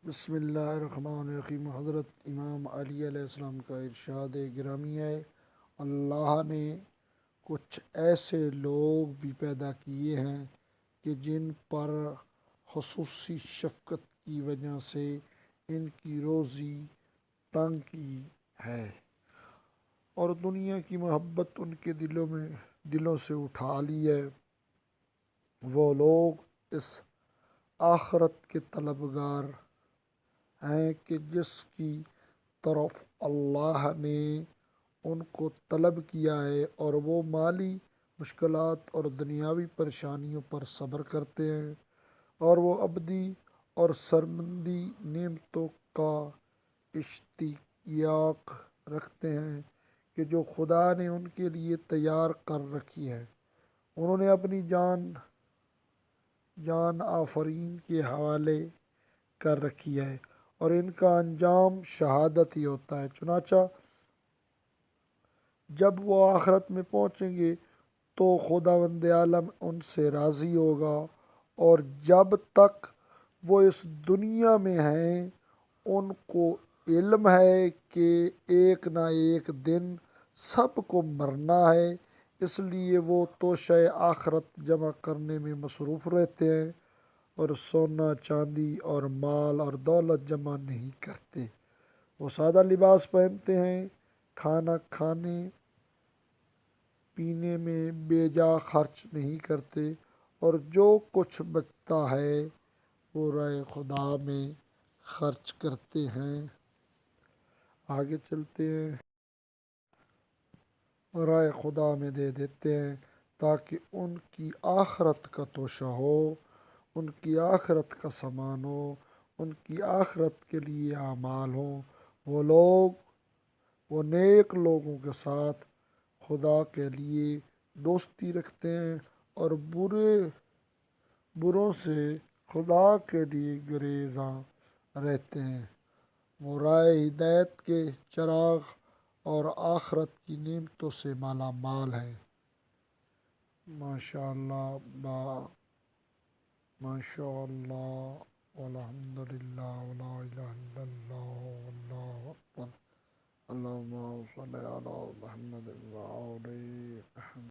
بسم اللہ الرحمن الرحیم۔ حضرت امام علی علیہ السلام کا ارشاد گرامی ہے، اللہ نے کچھ ایسے لوگ بھی پیدا کیے ہیں کہ جن پر خصوصی شفقت کی وجہ سے ان کی روزی تنگ کی ہے اور دنیا کی محبت ان کے دلوں سے اٹھا لی ہے۔ وہ لوگ اس آخرت کے طلبگار ہیں کہ جس کی طرف اللہ نے ان کو طلب کیا ہے، اور وہ مالی مشکلات اور دنیاوی پریشانیوں پر صبر کرتے ہیں، اور وہ ابدی اور سرمدی نعمتوں کا اشتیاق رکھتے ہیں کہ جو خدا نے ان کے لیے تیار کر رکھی ہے۔ انہوں نے اپنی جان آفرین کے حوالے کر رکھی ہے اور ان کا انجام شہادت ہی ہوتا ہے۔ چنانچہ جب وہ آخرت میں پہنچیں گے تو خداوند عالم ان سے راضی ہوگا، اور جب تک وہ اس دنیا میں ہیں ان کو علم ہے کہ ایک نہ ایک دن سب کو مرنا ہے، اس لیے وہ توشہ آخرت جمع کرنے میں مصروف رہتے ہیں اور سونا چاندی اور مال اور دولت جمع نہیں کرتے۔ وہ سادہ لباس پہنتے ہیں، کھانا کھانے پینے میں بے جا خرچ نہیں کرتے، اور جو کچھ بچتا ہے وہ راہ خدا میں خرچ کرتے ہیں۔ آگے چلتے ہیں، راہ خدا میں دے دیتے ہیں تاکہ ان کی آخرت کا توشہ ہو، ان کی آخرت کا سامان ہو، ان کی آخرت کے لیے اعمال ہوں۔ وہ نیک لوگوں کے ساتھ خدا کے لیے دوستی رکھتے ہیں اور بروں سے خدا کے لیے گریزاں رہتے ہیں۔ وہ راہ ہدایت کے چراغ اور آخرت کی نعمتوں سے مالا مال ہے۔ ماشاء اللہ والحمد للہ ولا الہ الا اللہ واللہ اکبر۔ اللہم صل علی محمد و آل محمد۔